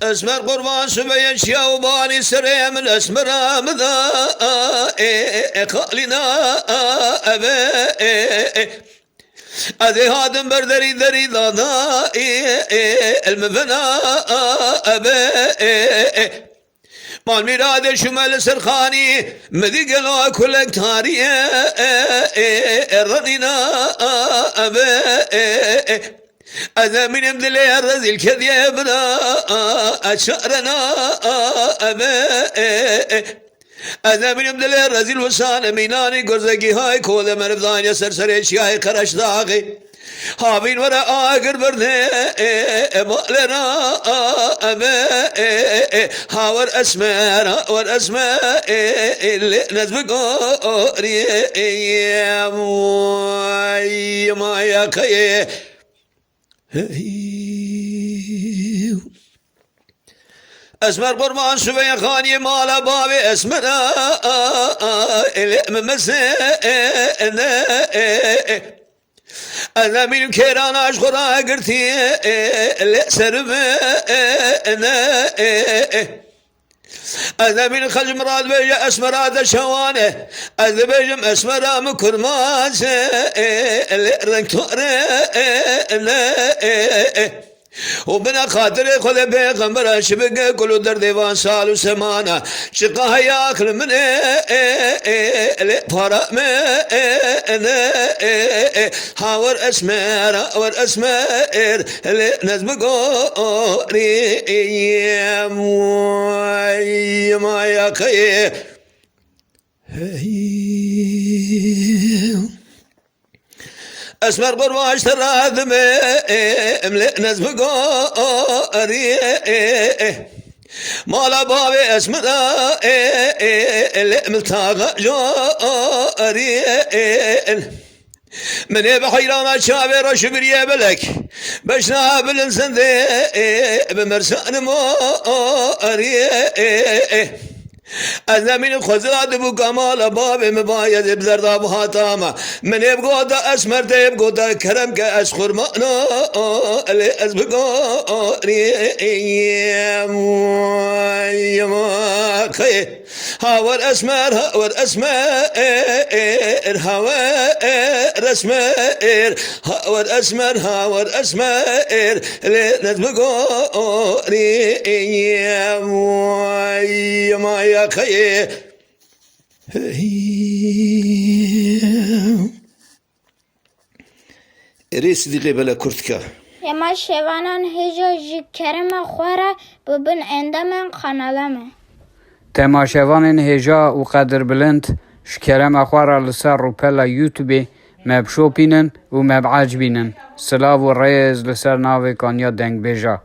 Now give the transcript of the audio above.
اسمر قربان سبيا شيوباني سريم الاسمر مذا قالنا ابي ادي هادم بردري دري ضادا المفنا ابي مال ميراد شمال سرخاني مذي قلوا كلك تاري الرنينا ابي أذا من امدلي الرزل كذيبنا أشعرنا أذا من امدلي الرزل وسان ميناني قرزقي هاي كوذا مرفضان يسر سريش هاي قرش داغي هابين وراء آقر برني مالنا هاور اسمر اللي نزبق قوري ما يكيه اسمر قربان شوية خاني مالا بابي اسمنا أنا من كيران أشغرا قرتي سرب أنا من خلج مراد بيجا أسمراد شوانه أذا بيجم أسمرا مكرماز الرنكتور وبنا خاطر خذ بيغمبر شبق كل در ديوان سال وسمانه شقها ياكل من فرق من هاور اسمر نزم قوري ما يكيه اسمر قرواش تراذم املئ نزم قوري مالا بابي اسمنا اللي ملتاغ جوري من بحيران شابي رشبر يبلك بشنا بالانسان ذي بمرسان موري أنا من خزرات أبو كمال بابي مبايد بزرد أبو هاتاما من يبقى دا أسمر دا يبقى دا كرم كأسخر مانا اللي أسبقا يما خي هاور أسمر هاور أسمر هاور أسمر اللي نسبقا يما يا خي ريس دي قبل كرتكا يما شوانان هجا جي كرم خوارا ببن اندامن قنالامه تماشاوان هجا و قدر بلند شكرم اخوارا لسر روبلا يوتيوبي مبشوبينن و مبعجبينن سلاو و ريز لسر ناوي كانيا دنگ بيجا